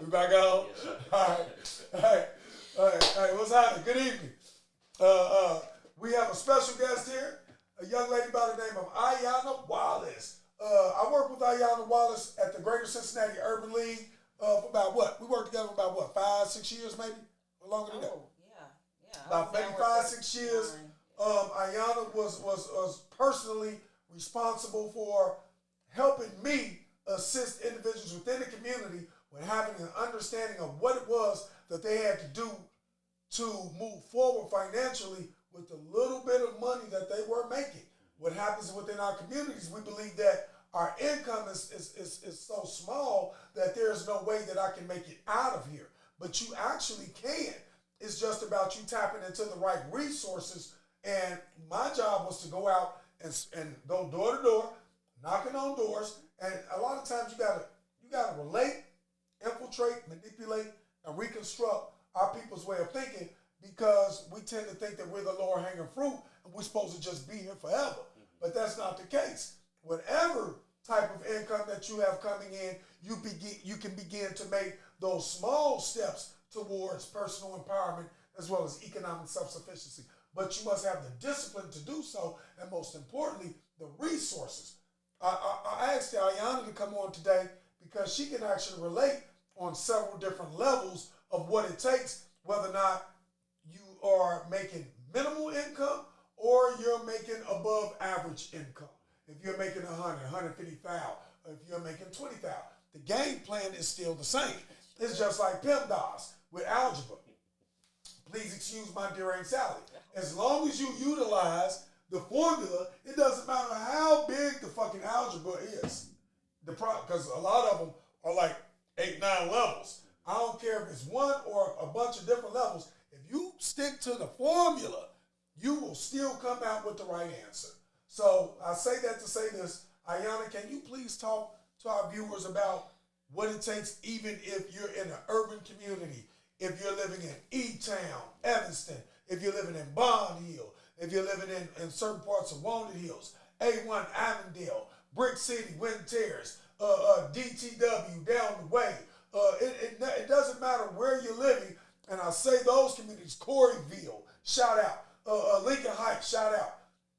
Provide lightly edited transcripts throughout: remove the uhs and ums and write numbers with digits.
We back on? Yes, sir. All right. What's happening? Good evening. We have a special guest here, a young lady by the name of Ayanna Wallace. I work with Ayanna Wallace at the Greater Cincinnati Urban League for about what? We worked together for about what, 5-6 years maybe? Or longer than that? Yeah. About maybe 5-6 years. Ayanna was personally responsible for helping me assist individuals within the community with having an understanding of what it was that they had to do to move forward financially with the little bit of money that they were making. What happens within our communities, we believe that our income is so small that there's no way that I can make it out of here. But you actually can. It's just about you tapping into the right resources. And my job was to go out and go door to door, knocking on doors. And a lot of times you gotta relate, infiltrate, manipulate, and reconstruct our people's way of thinking, because we tend to think that we're the lower hanging fruit and we're supposed to just be here forever. But that's not the case. Whatever type of income that you have coming in, you can begin to make those small steps towards personal empowerment as well as economic self-sufficiency. But you must have the discipline to do so, and most importantly, the resources. I asked Ayanna to come on today because she can actually relate on several different levels of what it takes, whether or not you are making minimal income or you're making above average income. If you're making 100, 150,000, if you're making 20,000, the game plan is still the same. It's just like PEMDAS with algebra. Please excuse my dear Sally. As long as you utilize the formula, it doesn't matter how big the fucking algebra is. Because a lot of them are like 8, 9 levels. I don't care if it's one or a bunch of different levels. If you stick to the formula, you will still come out with the right answer. So I say that to say this. Ayanna, can you please talk to our viewers about what it takes, even if you're in an urban community, if you're living in E-Town, Evanston, if you're living in Bond Hill, if you're living in certain parts of Walnut Hills, A1 Avondale, Brick City, Winton Terrace, DTW down the way. It doesn't matter where you're living, and I say those communities, Coreyville, shout out, Lincoln Heights, shout out.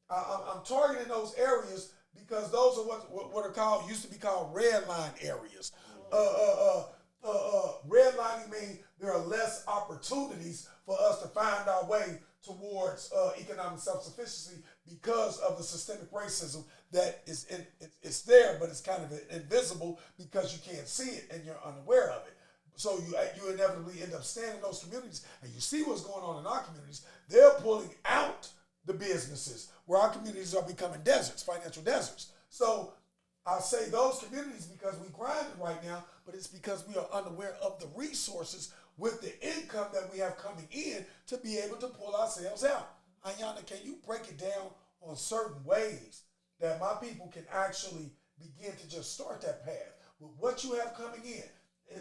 I'm targeting those areas because those are what are called, used to be called red line areas. Redlining means there are less opportunities for us to find our way towards economic self-sufficiency because of the systemic racism that is it's there, but it's kind of invisible because you can't see it and you're unaware of it. So you inevitably end up staying in those communities, and you see what's going on in our communities. They're pulling out the businesses where our communities are becoming deserts, financial deserts. So I say those communities because we grinding right now, but it's because we are unaware of the resources with the income that we have coming in to be able to pull ourselves out. Ayanna, can you break it down on certain ways that my people can actually begin to just start that path with what you have coming in?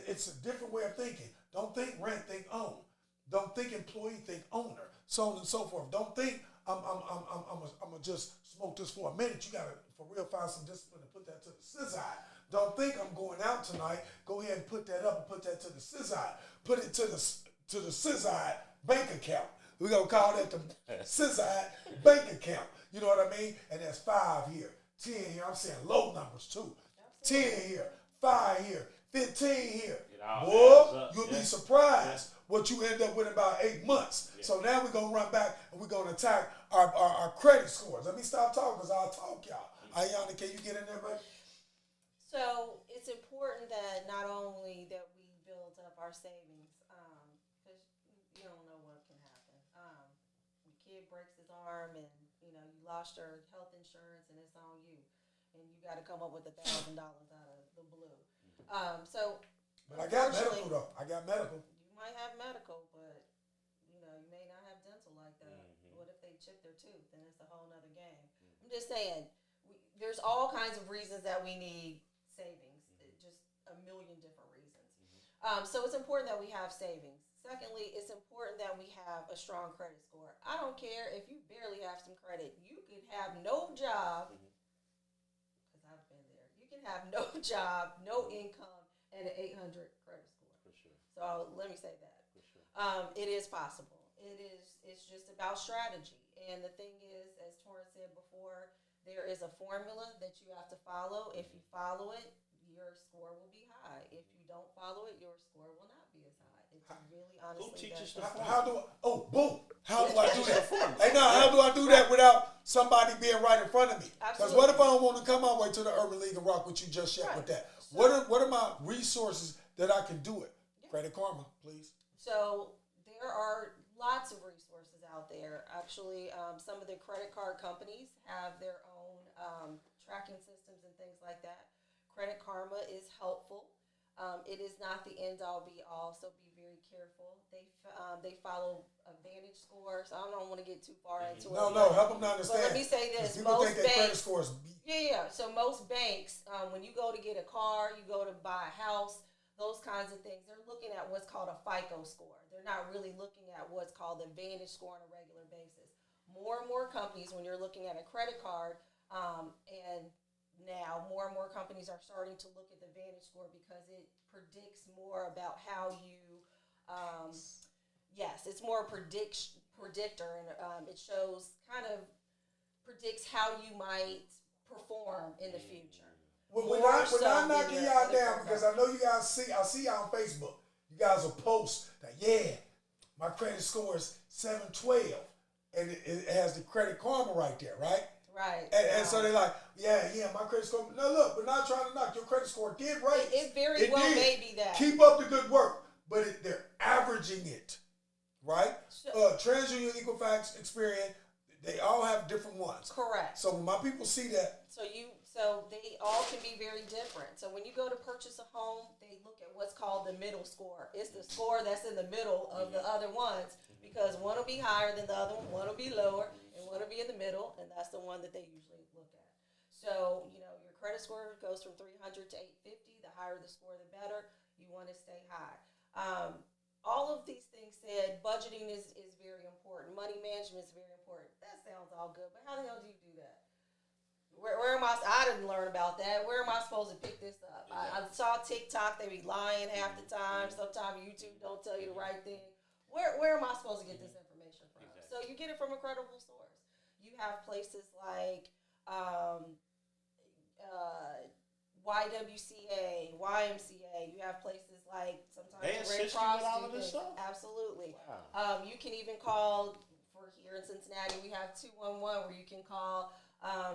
It's a different way of thinking. Don't think rent, think own. Don't think employee, think owner. So on and so forth. Don't think I'm gonna just smoke this for a minute. You gotta for real find some discipline and put that to the side. Don't think I'm going out tonight. Go ahead and put that up and put that to the side. Put it to the side bank account. We're gonna call that the side bank account. You know what I mean? And that's 5 here, 10 here. I'm saying low numbers too. 10 here, 5 here, 15 here. Boy, you'll be surprised what you end up with in about 8 months. Yeah. So now we're going to run back and we're going to attack our credit scores. Let me stop talking because I'll talk y'all. Ayanna, can you get in there, baby? So it's important that not only that we build up our savings, because you don't know what can happen. Your kid breaks his arm and, you lost your health insurance and it's on you. And you got to come up with $1,000 out of the blue. But I got medical though. I got medical. You might have medical, but you may not have dental like that. Mm-hmm. What if they chip their tooth? Then it's a whole nother game. Mm-hmm. I'm just saying, there's all kinds of reasons that we need savings. Mm-hmm. Just a million different reasons. Mm-hmm. So it's important that we have savings. Secondly, it's important that we have a strong credit score. I don't care if you barely have some credit. You could have no job, because I've been there. You can have no job, no income, and an 800 credit score. For So let me say that. It is possible. It's just about strategy. And the thing is, as Torrance said before, there is a formula that you have to follow. If you follow it, your score will be high. If you don't follow it, your score will not be as high. It's really honestly. Who teaches that. the formula? How do I, oh, boom. How do I do that? Yeah. Hey, now, how do I do that without somebody being right in front of me? Because what if I don't want to come all the way to the Urban League and rock with you just yet with that? So, What are my resources that I can do it? Credit Karma, please. So there are lots of resources out there. Actually, some of the credit card companies have their own tracking systems and things like that. Credit Karma is helpful. It is not the end all be all, so be very careful. They follow a Vantage score, so I don't want to get too far into it. No, help them to understand. But let me say this: people most think their credit banks, scores. yeah. So most banks, when you go to get a car, you go to buy a house, those kinds of things, they're looking at what's called a FICO score. They're not really looking at what's called the Vantage score on a regular basis. More and more companies, when you're looking at a credit card, and now more and more companies are starting to look at the Vantage score because it predicts more about how you, yes, it's more a predictor, and it shows kind of predicts how you might perform in the future. We're not knocking y'all down because I know you guys I see y'all on Facebook. You guys will post that, my credit score is 712. And it has the Credit Karma right there, right? Right. And so they're like, my credit score. No, look, we're not trying to knock. Your credit score did right. It very well may be that. Keep up the good work. But they're averaging it, right? TransUnion, Equifax, Experian, they all have different ones. Correct. So when my people see that. So they all can be very different. So when you go to purchase a home, they look at what's called the middle score. It's the score that's in the middle of the other ones because one will be higher than the other one will be lower, and one will be in the middle, and that's the one that they usually look at. So, your credit score goes from 300 to 850. The higher the score, the better. You want to stay high. All of these things said, budgeting is very important. Money management is very important. That sounds all good, but how the hell do you do that? Where am I didn't learn about that. Where am I supposed to pick this up? I saw TikTok, they be lying half the time. Sometimes YouTube don't tell you the right thing. Where am I supposed to get this information from? Exactly. So you get it from a credible source. You have places like YWCA, YMCA. You have places like sometimes they assist you with all of this stuff? Absolutely. Wow. You can even call, for here in Cincinnati, we have 211 where you can call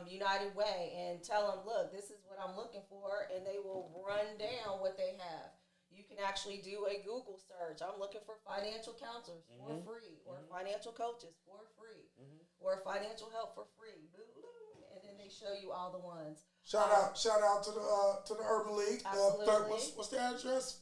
United Way and tell them, look, this is what I'm looking for, and they will run down what they have. You can actually do a Google search. I'm looking for financial counselors for free, or financial coaches for free, or financial help for free. And then they show you all the ones. Shout out to the Urban League. Absolutely. What's the address?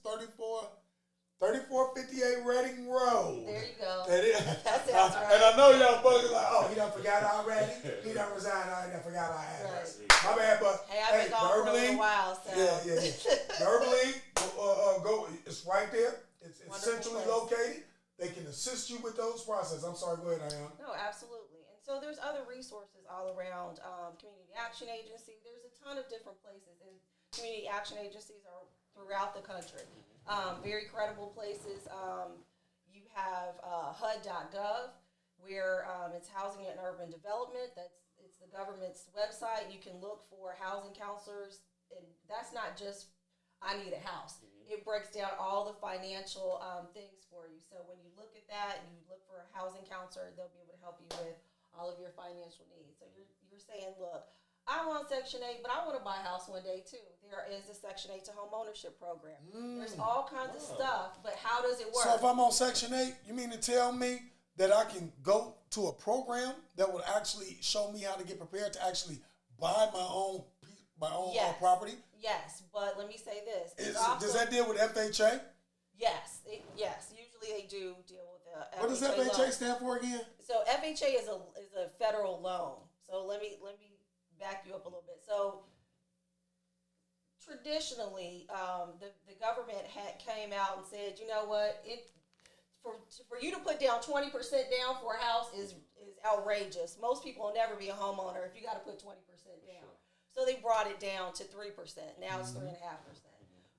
3458 Reading Road. There you go. That sounds right. And I know y'all bugging like, he done forgot already. He done resigned already. Done forgot our address. Right. My bad, but Hey, I've been gone for a little while, so. Yeah. The Urban League, go. It's right there. It's centrally located. They can assist you with those processes. I'm sorry. Go ahead, Ayanna. No, absolutely. And so there's other resources all around. Community Action Agency. There's a ton of different places, and community action agencies are throughout the country. Very credible places. You have HUD.gov, where it's Housing and Urban Development. It's the government's website. You can look for housing counselors, and that's not just I need a house. It breaks down all the financial things for you. So when you look at that, you look for a housing counselor, they'll be able to help you with all of your financial needs. So you're saying, look, I want Section 8, but I want to buy a house one day too. There is a Section 8 to home ownership program. There's all kinds of stuff, but how does it work? So if I'm on Section 8, you mean to tell me that I can go to a program that will actually show me how to get prepared to actually buy my own property? Yes, but let me say this. Does that deal with FHA? Yes. Usually they do deal with the FHA. What does FHA stand for again? So FHA is a federal loan. So let me back you up a little bit. So traditionally, the government came out and said, you know what, for you to put down 20% down for a house is outrageous. Most people will never be a homeowner if you got to put 20% down. So they brought it down to 3%. Now it's 3.5%.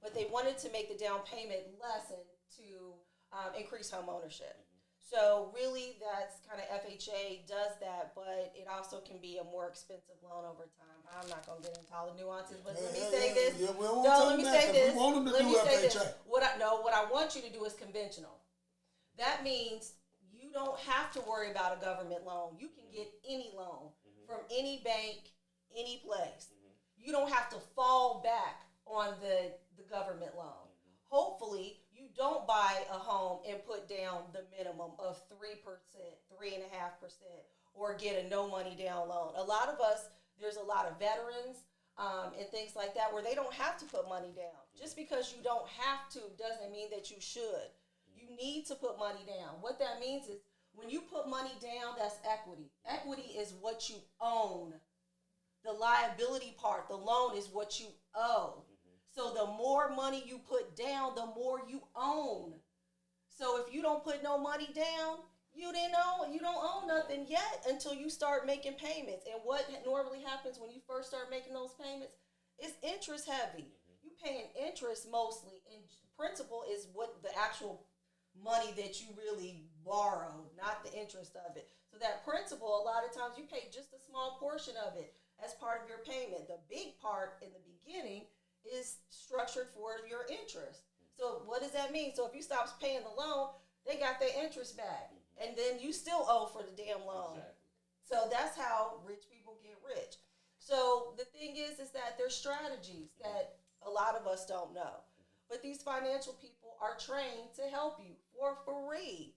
But they wanted to make the down payment lessen to increase home ownership. So really, that's kind of FHA does that, but it also can be a more expensive loan over time. I'm not going to get into all the nuances, but let me say this. Yeah, we don't No, want let me that, say this. we want them to Let do me say this. FHA. What I want you to do is conventional. That means you don't have to worry about a government loan. You can get any loan from any bank, any place. You don't have to fall back on the government loan. Hopefully, you don't buy a home and put down the minimum of 3%, 3.5%, or get a no money down loan. A lot of us, there's a lot of veterans and things like that where they don't have to put money down. Just because you don't have to doesn't mean that you should. You need to put money down. What that means is when you put money down, that's equity. Equity is what you own. The liability part, the loan, is what you owe. So the more money you put down, the more you own. So if you don't put no money down, you don't own nothing yet until you start making payments. And what normally happens when you first start making those payments is interest heavy. You paying interest mostly, and principal is what the actual money that you really borrowed, not the interest of it. So that principal, a lot of times you pay just a small portion of it as part of your payment. The big part in the beginning is structured for your interest. So what does that mean? So if you stop paying the loan, they got their interest back, and then you still owe for the damn loan. Exactly. So that's how rich people get rich. So the thing is that there's strategies that a lot of us don't know, but these financial people are trained to help you for free,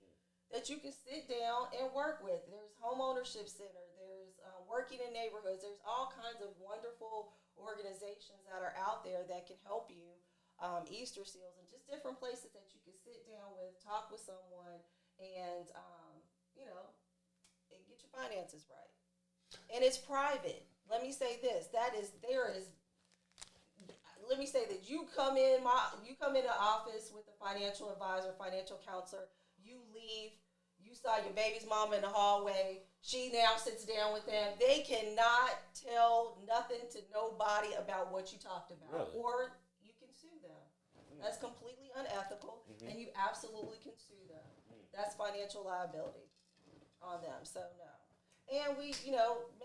that you can sit down and work with. There's home ownership center. There's working in neighborhoods. There's all kinds of wonderful organizations that are out there that can help you, Easter seals, and just different places that you can sit down with, talk with someone, and and get your finances right. And it's private. Let me say this: let me say that you come in the office with a financial advisor, financial counselor. You leave. You saw your baby's mama in the hallway. She now sits down with them. They cannot tell nothing to nobody about what you talked about. Really? Or you can sue them. That's completely unethical, and you absolutely can sue them. That's financial liability on them. So no. And we,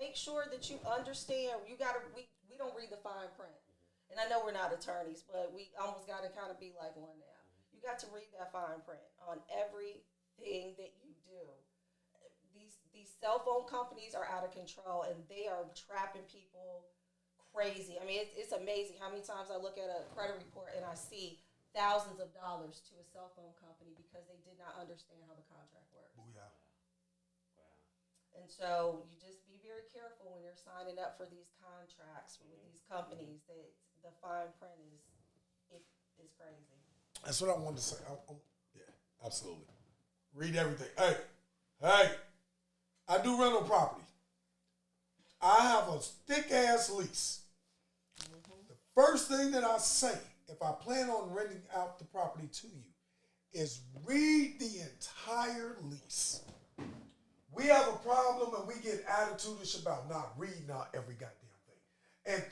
make sure that you understand. We don't read the fine print. And I know we're not attorneys, but we almost got to kind of be like one now. You got to read that fine print on everything that you do. These cell phone companies are out of control, and they are trapping people crazy. I mean, it's amazing how many times I look at a credit report and I see thousands of dollars to a cell phone company because they did not understand how the contract works. Booyah. And so you just be very careful when you're signing up for these contracts with these companies that the fine print is crazy. That's what I wanted to say. Yeah, absolutely. Read everything. Hey, I do rental property. I have a thick-ass lease. The first thing that I say, if I plan on renting out the property to you, is read the entire lease. We have a problem and we get attitude-ish about not reading out every goddamn thing. And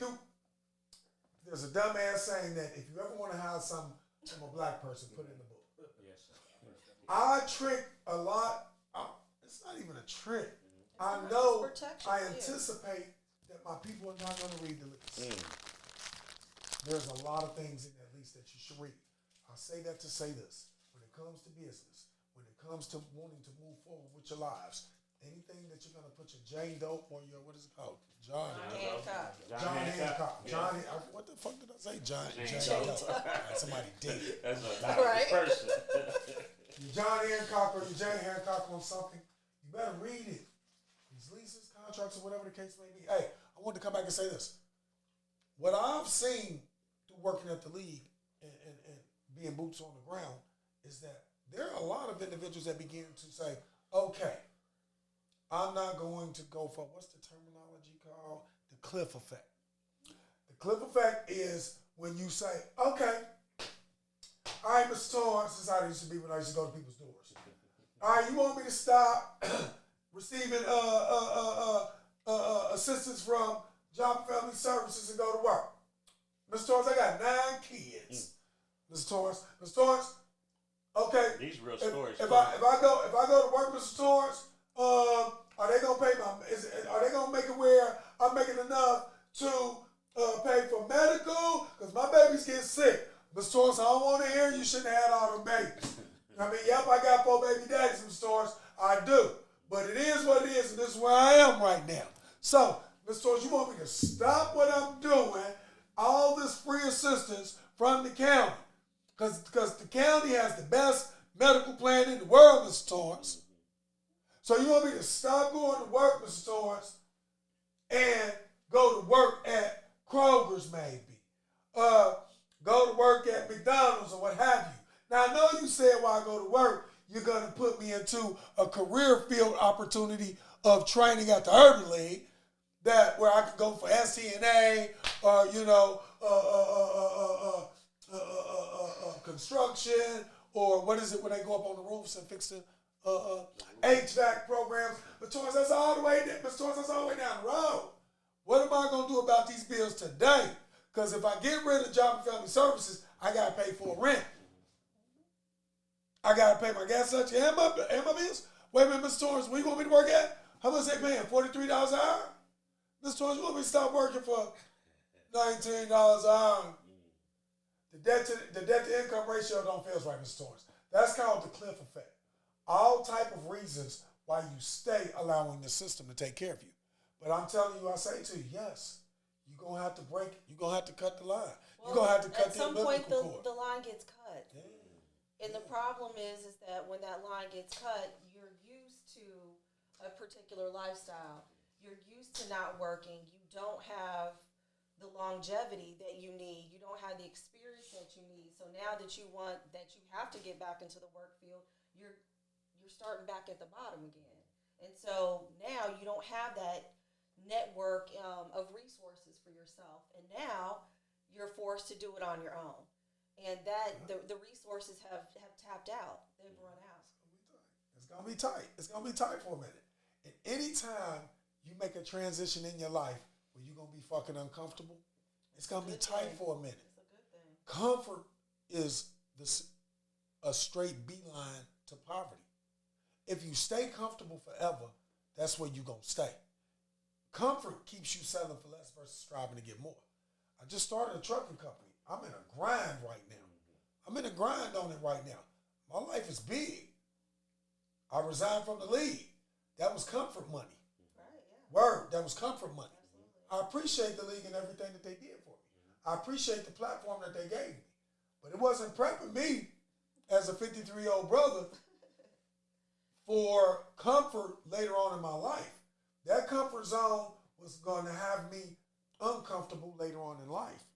there's a dumbass saying that if you ever want to hide something from a black person, put it in the book. Yes. I trick a lot. It's not even a trick. I know, I anticipate that my people are not going to read the lease. There's a lot of things in that lease that you should read. I say that to say this. When it comes to business, when it comes to wanting to move forward with your lives, anything that you're going to put your Jane Dope or your, what is it called? John Hancock. What the fuck did I say? John Dope. Somebody did. That's a right. person. Your John Hancock or your Jane Hancock on something, you better read it. These leases, contracts, or whatever the case may be. Hey, I wanted to come back and say this. What I've seen through working at the league and being boots on the ground is that there are a lot of individuals that begin to say, okay, I'm not going to go for, what's the terminology called? The cliff effect. The cliff effect is when you say, okay, all right, Mr. Torrance, this is how it used to be when I used to go to people's doors. All right, you want me to stop receiving assistance from Job and Family Services and go to work? Mr. Torrance, I got 9 kids. Mr. Torrance, Okay. These real stories. If I go to work, Mr. Torrance, are they gonna pay are they gonna make it where I'm making enough to pay for medical? Because my baby's getting sick. Mr. Torrance, I don't want to hear you shouldn't have had all them babies. I mean, yep, I got 4 baby daddies, Mr. Torrance. I do. But it is what it is, and this is where I am right now. So, Mr. Torrance, you want me to stop what I'm doing, all this free assistance from the county, because the county has the best medical plan in the world, Mr. Torrance. So you want me to stop going to work, Mr. Torrance, and go to work at Kroger's maybe, go to work at McDonald's or what have you. Now, I know you said while I go to work, you're going to put me into a career field opportunity of training at the Urban League, where I can go for STNA or, construction, or what is it when they go up on the roofs and fix the HVAC programs. But Torrance, that's all the way down. Mr. Torrance, that's all the way down the road. What am I going to do about these bills today? Because if I get rid of Job and Family Services, I got to pay for rent. I got to pay my gas tax and my bills. Wait a minute, Mr. Torrance, where you want me to work at? How much they paying? $43 an hour? Mr. Torrance, you want me to stop working for $19 an hour? The debt to income ratio don't feel right, Mr. Torrance. That's called the cliff effect. All type of reasons why you stay allowing the system to take care of you. But I'm telling you, I say to you, yes, you're going to have to break, you're going to have to cut the line. You're going to have to cut the umbilical cord. At some point, the line gets cut. Yeah. And the problem is that when that line gets cut, you're used to a particular lifestyle. You're used to not working. You don't have the longevity that you need. You don't have the experience that you need. So now that you have to get back into the work field, you're starting back at the bottom again. And so now you don't have that network of resources for yourself. And now you're forced to do it on your own. And the resources have tapped out. They've run out. It's going to be tight. It's going to be tight for a minute. And anytime you make a transition in your life where you're going to be fucking uncomfortable, it's going to be tight for a minute. It's a good thing. Comfort is a straight beeline to poverty. If you stay comfortable forever, that's where you're going to stay. Comfort keeps you settling for less versus striving to get more. I just started a trucking company. I'm in a grind right now. I'm in a grind on it right now. My life is big. I resigned from the league. That was comfort money. Right, yeah. Word, that was comfort money. Absolutely. I appreciate the league and everything that they did for me. I appreciate the platform that they gave me. But it wasn't prepping me as a 53-year-old brother for comfort later on in my life. That comfort zone was going to have me uncomfortable later on in life.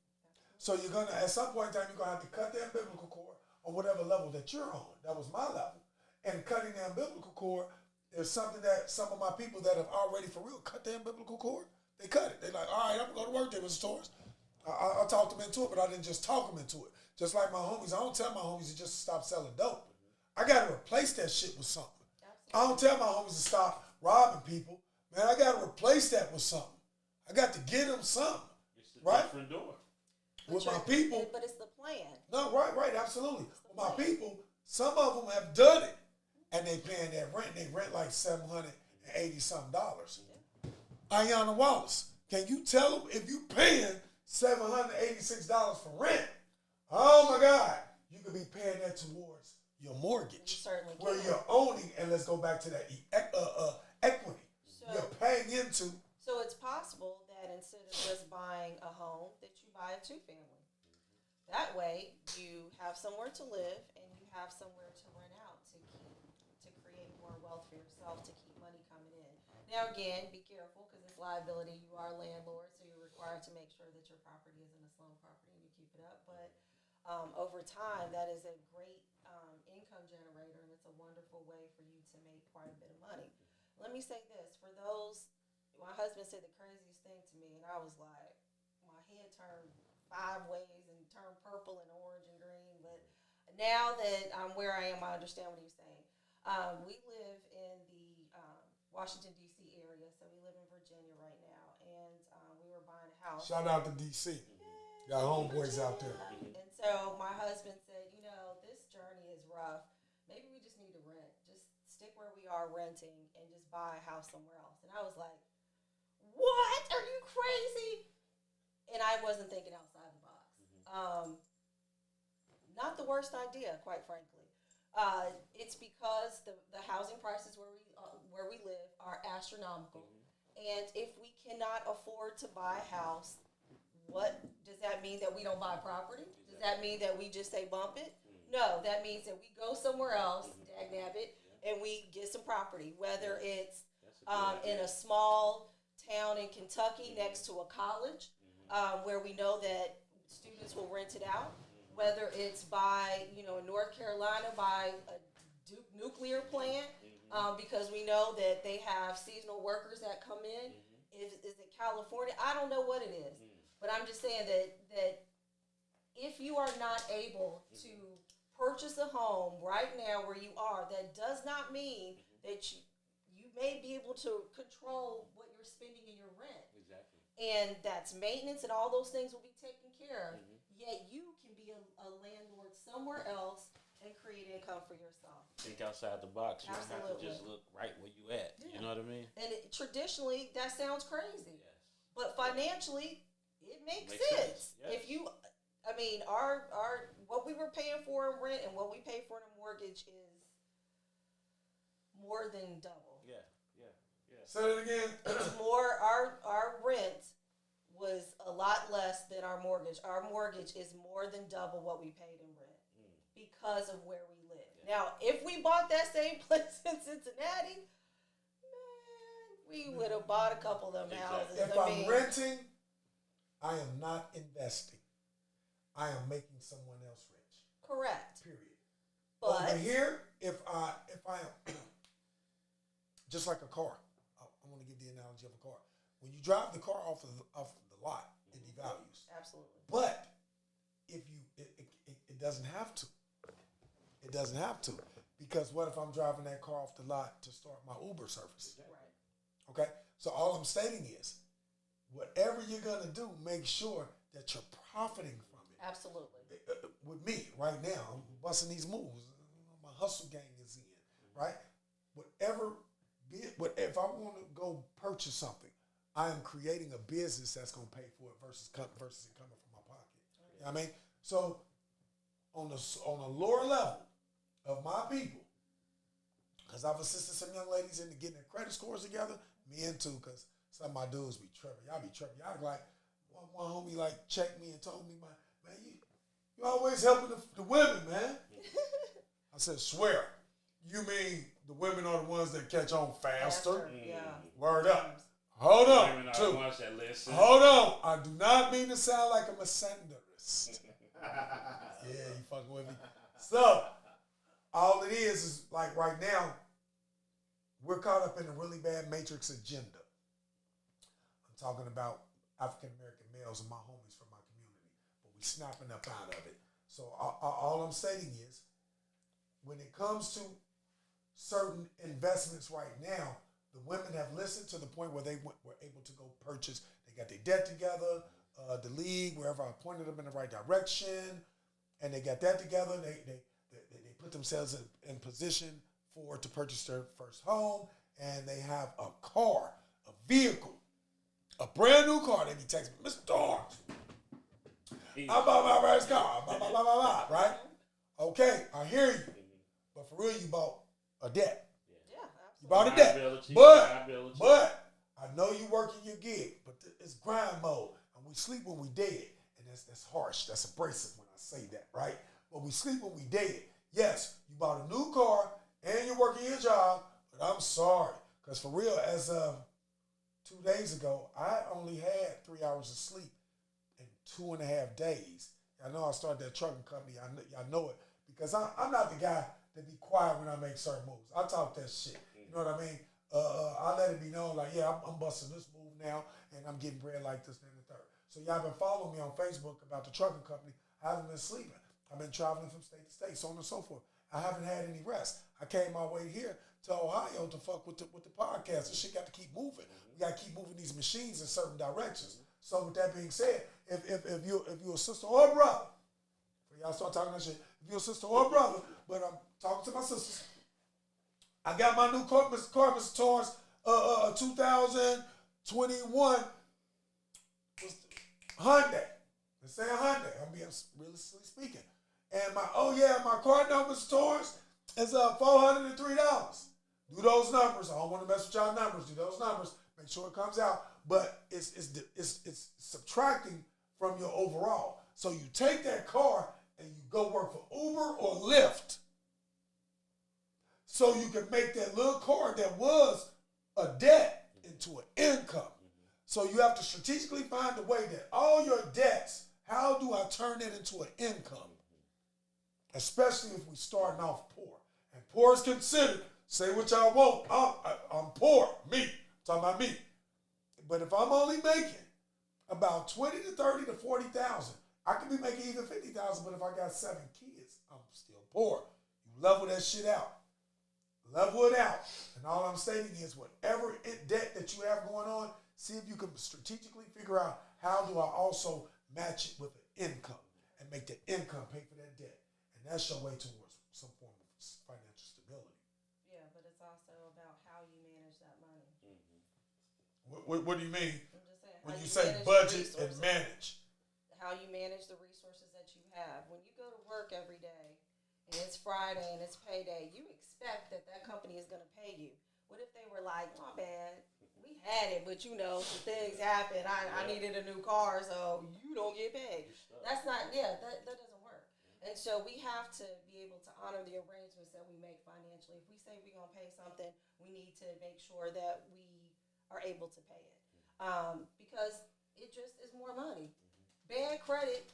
So you're going to, at some point in time, you're going to have to cut the umbilical cord on whatever level that you're on. That was my level. And cutting the umbilical cord is something that some of my people that have already for real cut the umbilical cord, they cut it. They're like, all right, I'm going to go to work there, Mr. Torrance. I talked them into it, but I didn't just talk them into it. Just like my homies, I don't tell my homies to just stop selling dope. I got to replace that shit with something. Absolutely. I don't tell my homies to stop robbing people. Man, I got to replace that with something. I got to get them something. It's a different door. With my people. But it's the plan. No, right, absolutely. With my people, some of them have done it, and they paying that rent. They rent like $780-something. Yeah. Ayanna Wallace, can you tell them if you paying $786 for rent? Oh my God, you could be paying that towards your mortgage. You certainly where can. you're owning, and let's go back to that equity. You're paying into. So it's possible that instead of just buying a home, that you buy a 2-family. That way, you have somewhere to live and you have somewhere to rent out to create more wealth for yourself, to keep money coming in. Now, again, be careful because it's liability. You are a landlord, so you're required to make sure that your property isn't a slum property and you keep it up. But over time, that is a great income generator, and it's a wonderful way for you to make quite a bit of money. Let me say this, for those, my husband said the craziest thing to me, and I was like, my head turned 5 ways and turned purple and orange and green. But now that I'm where I am, I understand what he was saying. We live in the Washington, D.C. area, so we live in Virginia right now, and we were buying a house. Shout out to D.C. Got homeboys out there. And so my husband said, this journey is rough. maybe we just need to rent. Just stick where we are renting and just buy a house somewhere else. And I was like, what? Are you crazy? And I wasn't thinking outside the box. Not the worst idea, quite frankly. It's because the housing prices where we live are astronomical. And if we cannot afford to buy a house, what does that mean? That we don't buy property? Does that mean that we just say bump it? No, that means that we go somewhere else, dag-nab it, and we get some property, whether it's in a small town in Kentucky next to a college, where we know that students will rent it out, whether it's by, in North Carolina, by a nuclear plant, because we know that they have seasonal workers that come in. Is it California? I don't know what it is. But I'm just saying that if you are not able to purchase a home right now where you are, that does not mean that you may be able to control what you're spending in your rent. Exactly. And that's maintenance and all those things will be taken care of. Yet you can be a landlord somewhere else and create income for yourself. Think outside the box. You don't have to Absolutely. just look right where you at. Yeah. You know what I mean? And traditionally, that sounds crazy. Yes. But financially, it makes Makes sense. sense. Yes. If our what we were paying for in rent and what we pay for in a mortgage is more than double. Yeah. Say it again. It's more. Our rent was a lot less than our mortgage. Our mortgage is more than double what we paid in rent because of where we live. Yeah. Now, if we bought that same place in Cincinnati, man, we would have bought a couple of them houses. If I'm renting, I am not investing. I am making someone else rich. Correct. Period. But over here, if I am just like a car, I want to give the analogy of a car. When you drive the car off the lot, it devalues. absolutely. But if it doesn't have to. It doesn't have to, because what if I'm driving that car off the lot to start my Uber service? Right. Okay, so all I'm stating is, whatever you're gonna do, make sure that you're profiting from it. Absolutely. With me right now, I'm busting these moves. My hustle gang is in, right? If I want to go purchase something, I am creating a business that's gonna pay for it versus it coming from my pocket. You know what I mean? So on a lower level of my people, because I've assisted some young ladies into getting their credit scores together, me and too, because some of my dudes be tripping. Y'all be tripping. Y'all like, one homie like checked me and told me, man, you always helping the women, man. I said, swear. You mean the women are the ones that catch on faster? Yeah. Word up. Hold on. Women are Too. the ones that listen. Hold on. I do not mean to sound like a misandrist. Yeah, you fucking with me. So, all it is like right now, we're caught up in a really bad matrix agenda. I'm talking about African American males and my homies from my community, but we snapping up out of it. So all I'm stating is, when it comes to certain investments right now, the women have listened to the point where they were able to go purchase. They got their debt together, the league, wherever I pointed them in the right direction, and they got that together. They put themselves in position to purchase their first home, and they have a car, a vehicle, a brand new car. They be texting me, Mr. Orange, I bought my first car, blah, blah, blah, blah, blah, right? Okay, I hear you. But for real, you bought a debt. Yeah, You absolutely. bought a debt. Liability, But I know you working your gig, but it's grind mode. And we sleep when we dead. And that's harsh. That's abrasive when I say that, right? But we sleep when we dead. Yes, you bought a new car and you're working your job, but I'm sorry. Because for real, as of 2 days ago, I only had 3 hours of sleep in 2.5 days. I know I started that trucking company. I know it. Because I'm not the guy that be quiet when I make certain moves. I talk that shit. You know what I mean? I let it be known, like, yeah, I'm busting this move now, and I'm getting bread like this and the third. So y'all been following me on Facebook about the trucking company. I haven't been sleeping. I've been traveling from state to state, so on and so forth. I haven't had any rest. I came my way here to Ohio to fuck with the podcast. This shit got to keep moving. We got to keep moving these machines in certain directions. So with that being said, if you're a sister or a brother, for y'all start talking that shit. If you're a sister or a brother, but I'm talking to my sisters. I got my new car, Mr. Torrance, 2021 Hyundai. Let's say a Hyundai. I'm being realistically speaking. And my car number, Mr. Torrance, is $403. Do those numbers. I don't want to mess with y'all numbers. Do those numbers. Make sure it comes out. But it's subtracting from your overall. So you take that car and you go work for Uber or Lyft. So you can make that little car that was a debt into an income. So you have to strategically find a way that all your debts, how do I turn it into an income? Especially if we're starting off poor. And poor is considered, say what y'all want, I'm poor, me, talking about me. But if I'm only making about 20 to 30 to 40,000, I could be making even 50,000, but if I got 7 kids, I'm still poor. You level that shit out. Level it out. And all I'm stating is whatever debt that you have going on, see if you can strategically figure out how do I also match it with an income and make the income pay for that debt. And that's your way towards some form of financial stability. Yeah, but it's also about how you manage that money. What do you mean? I'm just saying, When how you you say manage budget the and manage? how you manage the resources that you have. When you go to work every day and it's Friday and it's payday, you expect that company is going to pay you. What if they were like, my bad, we had it, but some things happened. I needed a new car, so you don't get paid. That's not, that doesn't work. And so we have to be able to honor the arrangements that we make financially. If we say we're going to pay something, we need to make sure that we are able to pay it. Because it just is more money. Bad credit,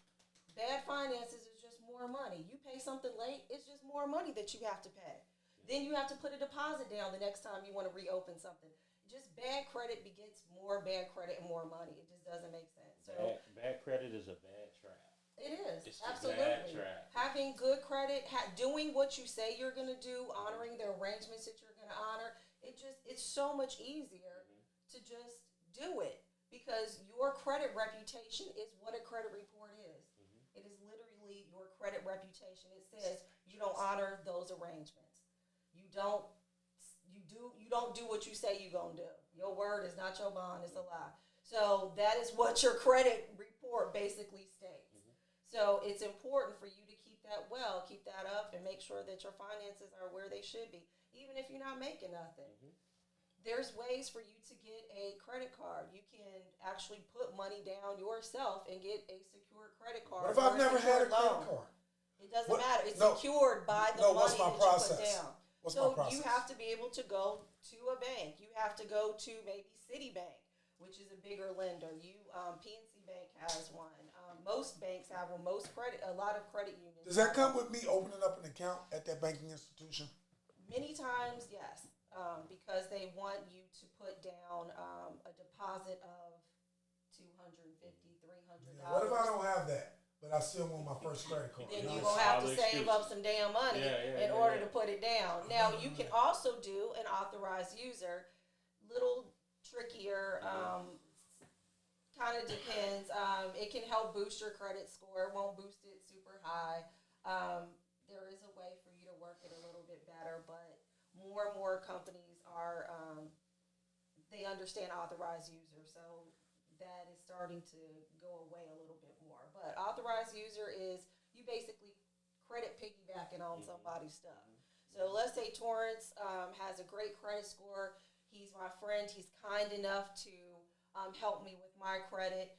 bad finances is just more money. You pay something late, it's just more money that you have to pay. Then you have to put a deposit down the next time you want to reopen something. Just bad credit begets more bad credit and more money. It just doesn't make sense. So bad credit is a bad trap. it is. It's Absolutely. a bad trap. Having good credit, doing what you say you're going to do, honoring the arrangements that you're going to honor, it's so much easier to just do it. Because your credit reputation is what a credit report is. It is literally your credit reputation. It says you don't honor those arrangements. You don't do what you say you're gonna do. Your word is not your bond, it's a lie. So that is what your credit report basically states. So it's important for you to keep that up and make sure that your finances are where they should be, even if you're not making nothing. There's ways for you to get a credit card. You can actually put money down yourself and get a secured credit card. What if I've never had a credit card? It doesn't matter. It's secured by the money that you put down. What's my process? You have to be able to go to a bank. You have to go to maybe Citibank, which is a bigger lender. PNC Bank has one. Most banks have one. A lot of credit unions. Does that come with me opening up an account at that banking institution? Many times, yes. Because they want you to put down a deposit of $250, $300. What if I don't have that, but I still want my first credit card? Then you're going to have to save up some damn money in order to put it down. Now, you can also do an authorized user, little trickier, kind of depends. It can help boost your credit score. It won't boost it super high. There is a way for you to work it a little bit better, but more and more companies are, they understand authorized user, so that is starting to go away a little bit more. But authorized user is you basically credit piggybacking on somebody's stuff. So let's say Torrance has a great credit score. He's my friend. He's kind enough to help me with my credit.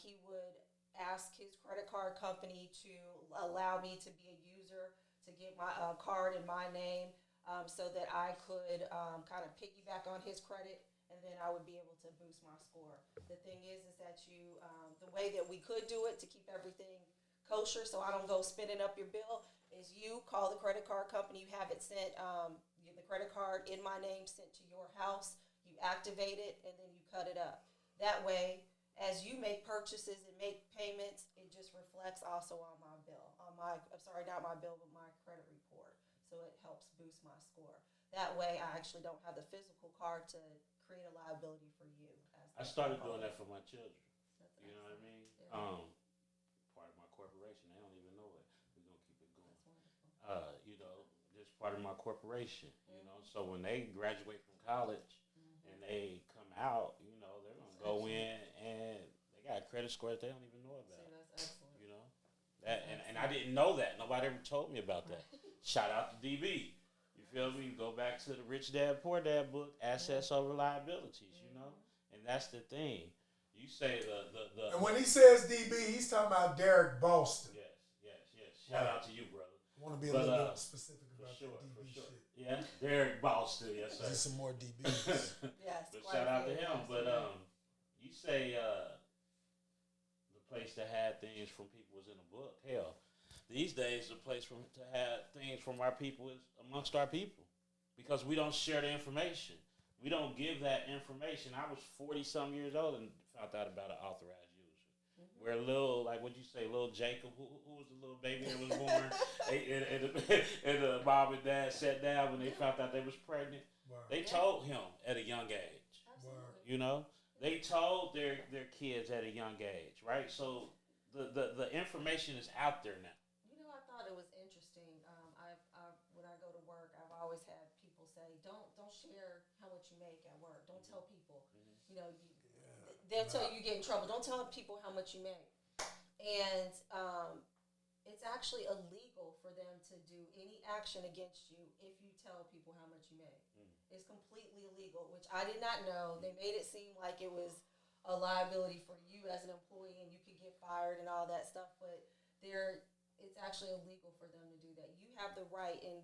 He would ask his credit card company to allow me to be a user, to get my card in my name. So that I could kind of piggyback on his credit, and then I would be able to boost my score. The thing is that the way that we could do it to keep everything kosher, so I don't go spinning up your bill, is you call the credit card company, you have it sent, the credit card in my name sent to your house, you activate it, and then you cut it up. That way, as you make purchases and make payments, it just reflects also on my bill, not my bill, but my credit report. So it helps boost my score. That way, I actually don't have the physical card to create a liability for you. I started doing that for my children. That's You know what I mean? Yeah. Part of my corporation, they don't even know it. part of my corporation. You know, so when they graduate from college and they come out, you know, they're gonna go in and they got a credit score that they don't even know about. See, that's excellent. You know, that and I didn't know that. Nobody ever told me about that. Shout out to DB. You feel me? Go back to the Rich Dad Poor Dad book, assets over liabilities. You know, and that's the thing. You say the And when he says DB, he's talking about Derek Boston. yes. Shout out to you, brother. I want to be a little bit specific about For sure, that DB for sure. shit. Yeah, Derek Boston, yes sir. Just some more DBs. Yes. But quite shout a out to few, him. yes, But yeah. you say the place to have things from people is in a book. Hell, these days the place to have things from our people is amongst our people because we don't share the information. We don't give that information. I was 40-some years old and found out about an authorized user. Where little, like what you say, little Jacob, who was the little baby that was born, and the mom and dad sat down when they found out they was pregnant. Wow. They told him at a young age. Absolutely. You know, they told their kids at a young age, right? So the information is out there now. You know, I thought it was interesting. When I go to work, I've always had people say, "Don't share how much you make at work. Don't tell people. You know, they'll tell you get in trouble. Don't tell people how much you make." And it's actually illegal for them to do any action against you if you tell people how much you make. It's completely illegal, which I did not know. They made it seem like it was a liability for you as an employee and you could get fired and all that stuff, but it's actually illegal for them to do that. You have the right and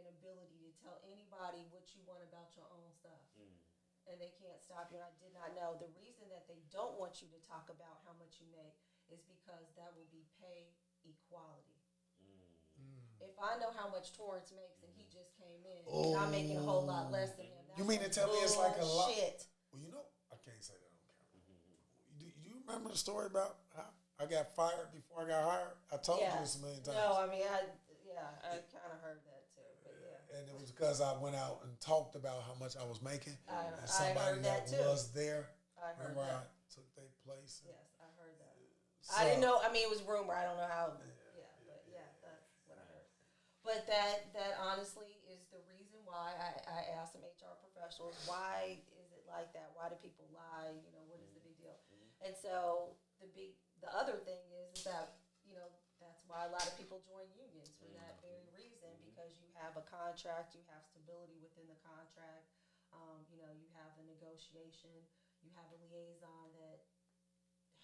ability to tell anybody what you want about your own stuff. And they can't stop you. And I did not know. The reason that they don't want you to talk about how much you make is because that will be pay equality. If I know how much Torrance makes and he just came in and I'm making a whole lot less than him, that's You mean to tell me it's like a lot? bullshit. Well, you know, I can't say that on camera. Do you remember the story about how I got fired before I got hired? I told you this a million times. No, I mean, I kind of heard that too. But yeah. And it was because I went out and talked about how much I was making. I And somebody heard that too. was there. I heard Remember that. I took their place? Yes, I heard that. So, I didn't know. I mean, it was rumor. I don't know how. Yeah, but yeah, that's what I heard. But that honestly is the reason why I asked some HR professionals, why is it like that? Why do people lie? You know, what is the big deal? And so the other thing is that, you know, that's why a lot of people join unions for that very reason, because you have a contract, you have stability within the contract. You know, you have a negotiation, you have a liaison that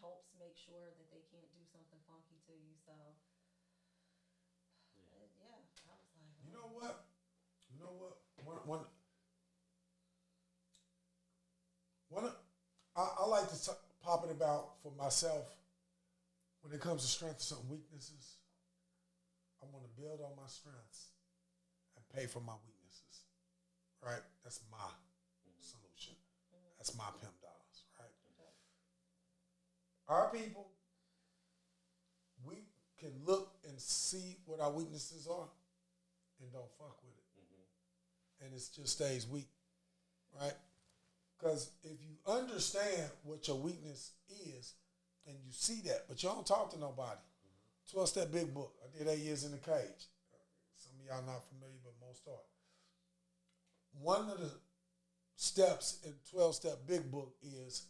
helps make sure that they can't do something funky to you. So, yeah, I was like, You know what? I like to pop it about for myself when it comes to strengths and weaknesses. I want to build on my strengths and pay for my weaknesses. Right? That's my solution. That's my pimp dollars. Right? Our people, we can look and see what our weaknesses are and don't fuck with it. And it just stays weak, right? Because if you understand what your weakness is and you see that, but you don't talk to nobody. 12-step big book. I did 8 years in the cage. Some of y'all not familiar, but most are. One of the steps in 12-step big book is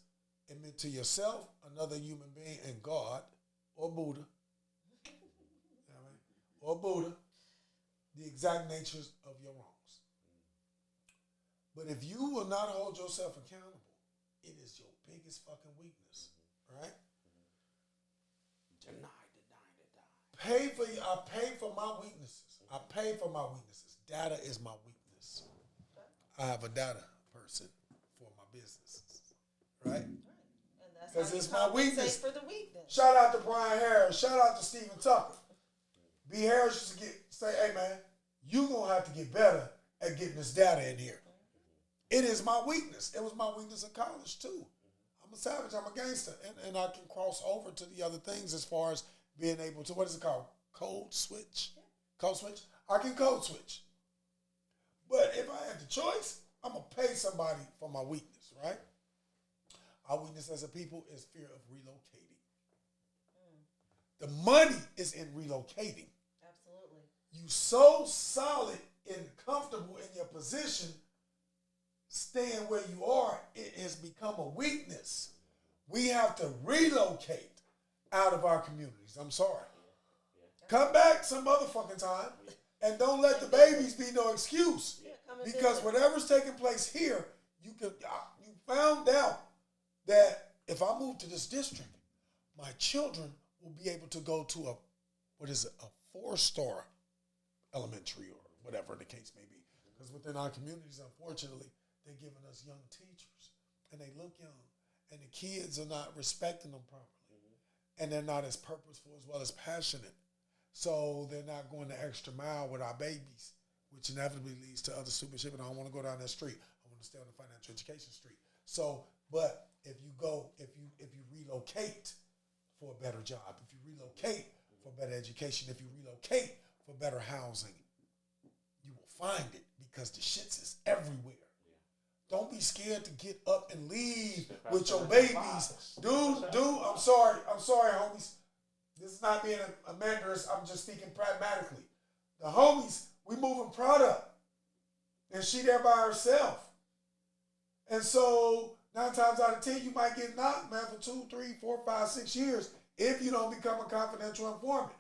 admit to yourself, another human being, and God, or Buddha, you know what I mean? Or Buddha, the exact natures of your wrongs. But if you will not hold yourself accountable, it is your biggest fucking weakness, right? Deny. I pay for my weaknesses. I pay for my weaknesses. Data is my weakness. I have a data person for my businesses, right? and that's 'Cause how you it's my compensate weakness. for the weakness. Shout out to Brian Harris. Shout out to Stephen Tucker. B. Harris used to say, hey man, you gonna have to get better at getting this data in here. It is my weakness. It was my weakness in college too. I'm a savage, I'm a gangster. And I can cross over to the other things as far as being able to, what is it called? Code switch? Yeah. Code switch? I can code switch. But if I had the choice, I'm going to pay somebody for my weakness, right? Our weakness as a people is fear of relocating. The money is in relocating. Absolutely. You so solid comfortable in your position, staying where you are, it has become a weakness. We have to relocate out of our communities. I'm sorry. Come back some motherfucking time, and don't let the babies be no excuse. Because whatever's taking place here, you found out that if I move to this district, my children will be able to go to a 4-star elementary or whatever the case may be. Because within our communities, unfortunately, they're giving us young teachers, and they look young, and the kids are not respecting them properly, and they're not as purposeful as well as passionate. So they're not going the extra mile with our babies, which inevitably leads to other stupid shit. But I don't want to go down that street. I want to stay on the financial education street. So, but if you relocate for a better job, if you relocate for better education, if you relocate for better housing, you will find it because the shits is everywhere. Don't be scared to get up and leave with your babies. Dude, I'm sorry, homies. This is not being a mandarist. I'm just speaking pragmatically. The homies, we moving product. And she there by herself. And so 9 times out of 10, you might get knocked, man, for 2, 3, 4, 5, 6 years if you don't become a confidential informant.